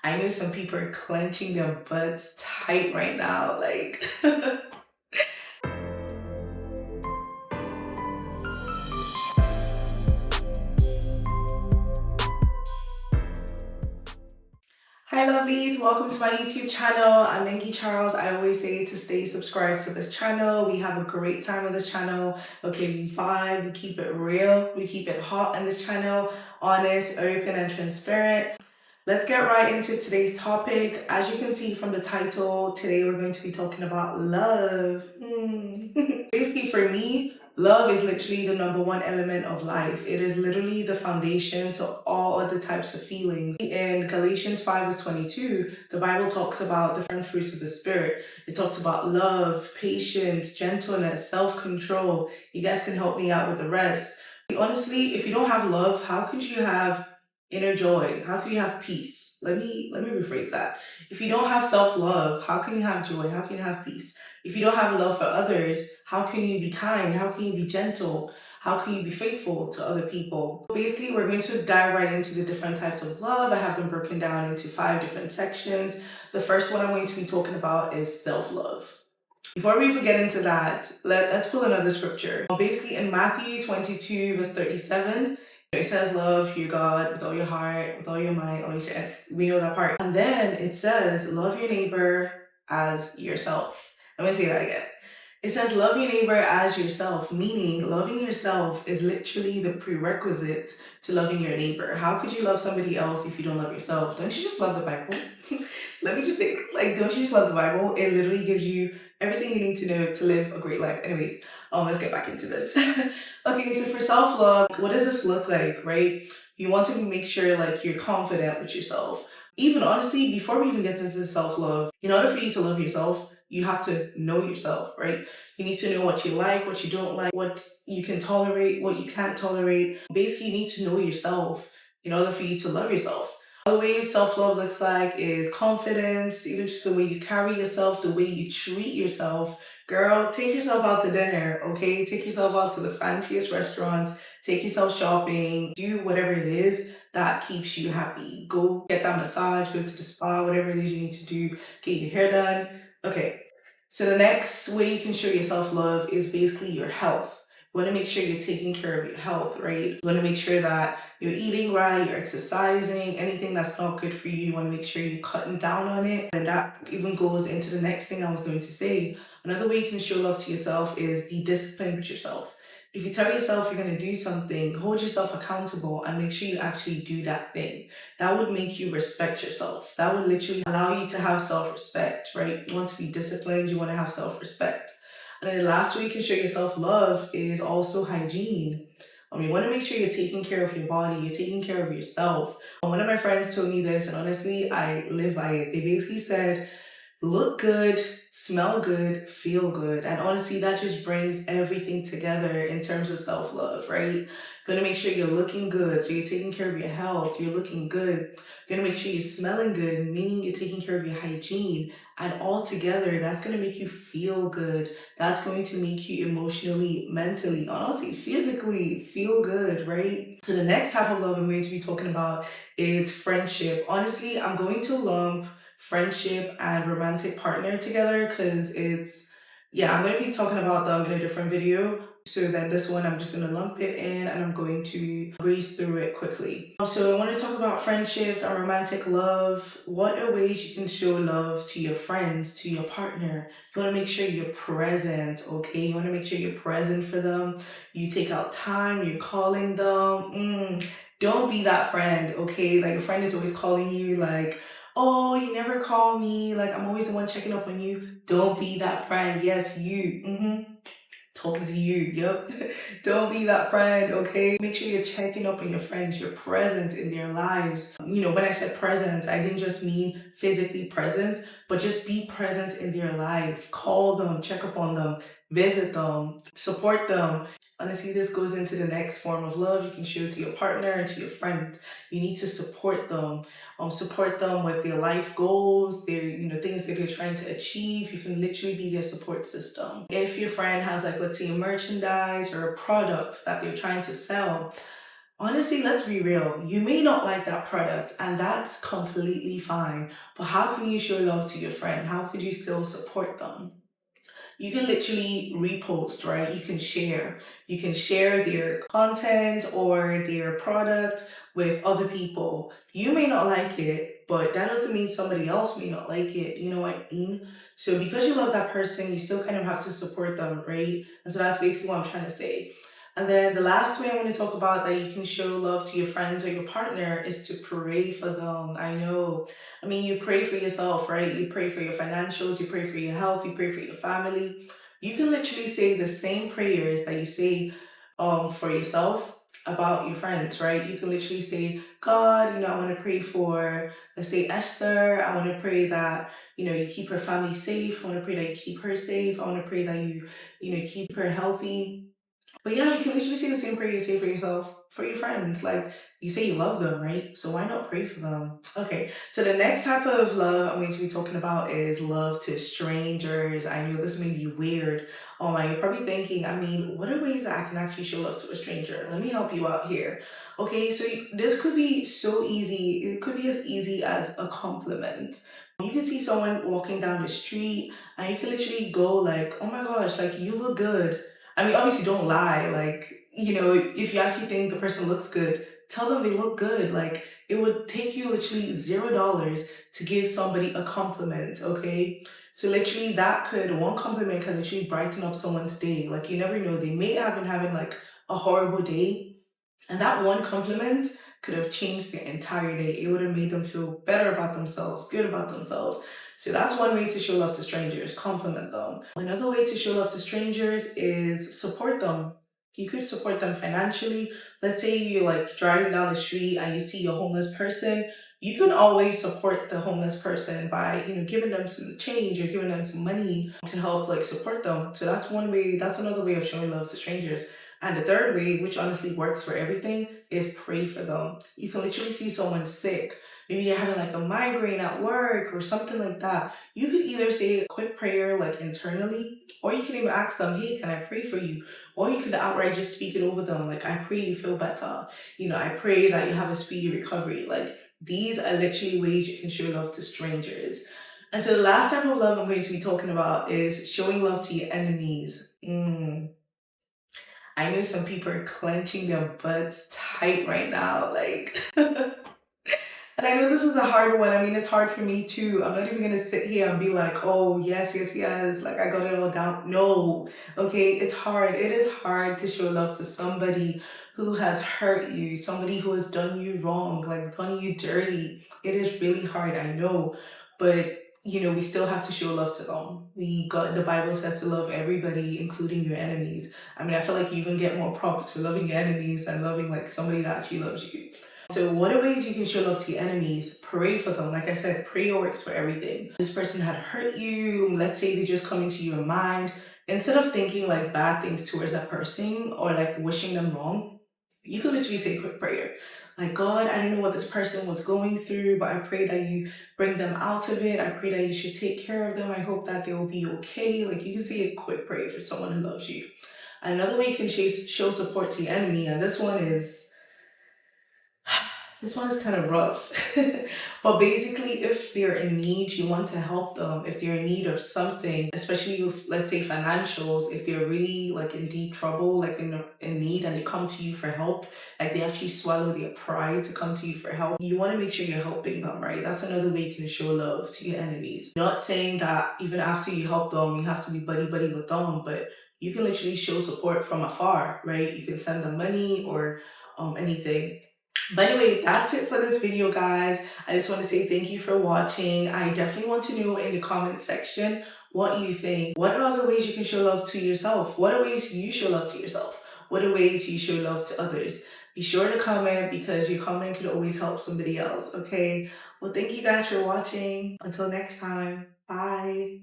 I know some people are clenching their butts tight right now. Like, hi lovelies, welcome to my YouTube channel. I'm Nengi Charles. I always say to stay subscribed to this channel. We have a great time on this channel. Okay, we vibe, we keep it real, we keep it hot on this channel, honest, open, and transparent. Let's get right into today's topic. As you can see from the title, today we're going to be talking about love. Basically, for me, love is literally the number one element of life. It is literally the foundation to all other types of feelings. In Galatians 5:22, the Bible talks about the different fruits of the Spirit. It talks about love, patience, gentleness, self-control. You guys can help me out with the rest. Honestly, if you don't have love, how could you have inner joy? How can you have peace? Let me rephrase that. If you don't have self-love, how can you have joy? How can you have peace? If you don't have love for others, how can you be kind? How can you be gentle? How can you be faithful to other people? Basically, we're going to dive right into the different types of love. I have them broken down into 5 different sections. The first one I'm going to be talking about is self-love. Before we even get into that, let's pull another scripture. Basically, in Matthew 22, verse 37, it says, love your God with all your heart, with all your mind, all your strength. We know that part. And then it says, love your neighbor as yourself. I'm going to say that again. It says, love your neighbor as yourself, meaning loving yourself is literally the prerequisite to loving your neighbor. How could you love somebody else if you don't love yourself? Don't you just love the Bible? Let me just say, like, don't you just love the Bible? It literally gives you everything you need to know to live a great life. Anyways, let's get back into this. Okay, so for self-love, what does this look like, right? You want to make sure, like, you're confident with yourself. Even honestly, before we even get into self-love, in order for you to love yourself, you have to know yourself, right? You need to know what you like, what you don't like, what you can tolerate, what you can't tolerate. Basically, you need to know yourself in order for you to love yourself. The way self-love looks like is confidence, even just the way you carry yourself, the way you treat yourself. Girl, take yourself out to dinner, okay? Take yourself out to the fanciest restaurants, take yourself shopping, do whatever it is that keeps you happy. Go get that massage, go to the spa, whatever it is you need to do, get your hair done. Okay, so the next way you can show your self-love is basically your health. You want to make sure you're taking care of your health, right? You want to make sure that you're eating right, you're exercising, anything that's not good for you, you want to make sure you're cutting down on it. And that even goes into the next thing I was going to say. Another way you can show love to yourself is be disciplined with yourself. If you tell yourself you're going to do something, hold yourself accountable and make sure you actually do that thing. That would make you respect yourself. That would literally allow you to have self-respect, right? You want to be disciplined, you want to have self-respect. And then the last way you can show yourself love is also hygiene. You want to make sure you're taking care of your body, you're taking care of yourself. One of my friends told me this, and honestly, I live by it. They basically said, look good, smell good, feel good. And honestly, that just brings everything together in terms of self-love, right? You're gonna make sure you're looking good, so you're taking care of your health, you're looking good. You're gonna make sure you're smelling good, meaning you're taking care of your hygiene. And all together, that's gonna make you feel good. That's going to make you emotionally, mentally, honestly, physically feel good, right? So the next type of love I'm going to be talking about is friendship. Honestly, I'm going to lump friendship and romantic partner together because I'm going to be talking about them in a different video. So then this one, I'm just going to lump it in and I'm going to breeze through it quickly. So I want to talk about friendships and romantic love. What are ways you can show love to your friends, to your partner? You want to make sure you're present, okay? You want to make sure you're present for them. You take out time, you're calling them. Don't be that friend, okay? Like, a friend is always calling you like, oh, you never call me, like, I'm always the one checking up on you. Don't be that friend. Yes, you. Talking to you, yep. Don't be that friend, okay? Make sure you're checking up on your friends, you're present in their lives. When I said present, I didn't just mean physically present, but just be present in their life. Call them, check up on them, visit them, support them. Honestly, this goes into the next form of love you can show to your partner and to your friend. You need to support them. Support them with their life goals, their things that they're trying to achieve. You can literally be their support system. If your friend has, like, let's say, a merchandise or a product that they're trying to sell, Honestly, let's be real. You may not like that product, and that's completely fine. But how can you show love to your friend? How could you still support them? You can literally repost, right? You can share. You can share their content or their product with other people. You may not like it, but that doesn't mean somebody else may not like it. You know what I mean? So because you love that person, you still kind of have to support them, right? And so that's basically what I'm trying to say. And then the last way I want to talk about that you can show love to your friends or your partner is to pray for them. I know. I mean, you pray for yourself, right? You pray for your financials, you pray for your health, you pray for your family. You can literally say the same prayers that you say for yourself about your friends, right? You can literally say, God, I want to pray for, let's say, Esther. I want to pray that, you keep her family safe. I want to pray that you keep her safe. I want to pray that keep her healthy. But yeah, you can literally say the same prayer you say for yourself, for your friends. Like, you say you love them, right? So why not pray for them? Okay, so the next type of love I'm going to be talking about is love to strangers. I know this may be weird. Oh my, you're probably thinking, what are ways that I can actually show love to a stranger? Let me help you out here. Okay, so this could be so easy. It could be as easy as a compliment. You can see someone walking down the street and you can literally go like, oh my gosh, like you look good. Obviously don't lie. Like, if you actually think the person looks good, tell them they look good. Like, it would take you literally $0 to give somebody a compliment, okay? So literally one compliment can literally brighten up someone's day. Like, you never know. They may have been having like a horrible day, and that one compliment could have changed their entire day. It would have made them feel better about themselves, good about themselves. So that's one way to show love to strangers, compliment them. Another way to show love to strangers is support them. You could support them financially. Let's say you're like driving down the street and you see a homeless person. You can always support the homeless person by, giving them some change or giving them some money to help like support them. So that's one way, that's another way of showing love to strangers. And the third way, which honestly works for everything, is pray for them. You can literally see someone sick. Maybe you're having like a migraine at work or something like that. You could either say a quick prayer like internally, or you can even ask them, hey, can I pray for you? Or you could outright just speak it over them, like, I pray you feel better. I pray that you have a speedy recovery. Like, these are literally ways you can show love to strangers. And so the last type of love I'm going to be talking about is showing love to your enemies. I know some people are clenching their butts tight right now. Like, and I know this is a hard one. It's hard for me too. I'm not even gonna sit here and be like, oh, yes, yes, yes, like I got it all down. No, okay, it's hard. It is hard to show love to somebody who has hurt you, somebody who has done you wrong, like done you dirty. It is really hard, I know. But we still have to show love to them. The Bible says to love everybody, including your enemies. I feel like you even get more props for loving your enemies than loving like somebody that actually loves you. So what are ways you can show love to your enemies? Pray for them. Like I said, prayer works for everything. This person had hurt you. Let's say they just come into your mind. Instead of thinking like bad things towards that person or like wishing them wrong, you can literally say a quick prayer. Like, God, I don't know what this person was going through, but I pray that you bring them out of it. I pray that you should take care of them. I hope that they will be okay. Like, you can say a quick prayer for someone who loves you. Another way you can show support to your enemy, and this one is kind of rough. But basically, if they're in need, you want to help them. If they're in need of something, especially with, let's say, financials, if they're really like in deep trouble, like in need, and they come to you for help, like they actually swallow their pride to come to you for help, you want to make sure you're helping them, right? That's another way you can show love to your enemies. Not saying that even after you help them, you have to be buddy-buddy with them, but you can literally show support from afar, right? You can send them money or anything. But anyway, that's it for this video, guys. I just want to say thank you for watching. I definitely want to know in the comment section what you think. What are other ways you can show love to yourself? What are ways you show love to yourself? What are ways you show love to others? Be sure to comment because your comment could always help somebody else, okay? Well, thank you guys for watching. Until next time, bye.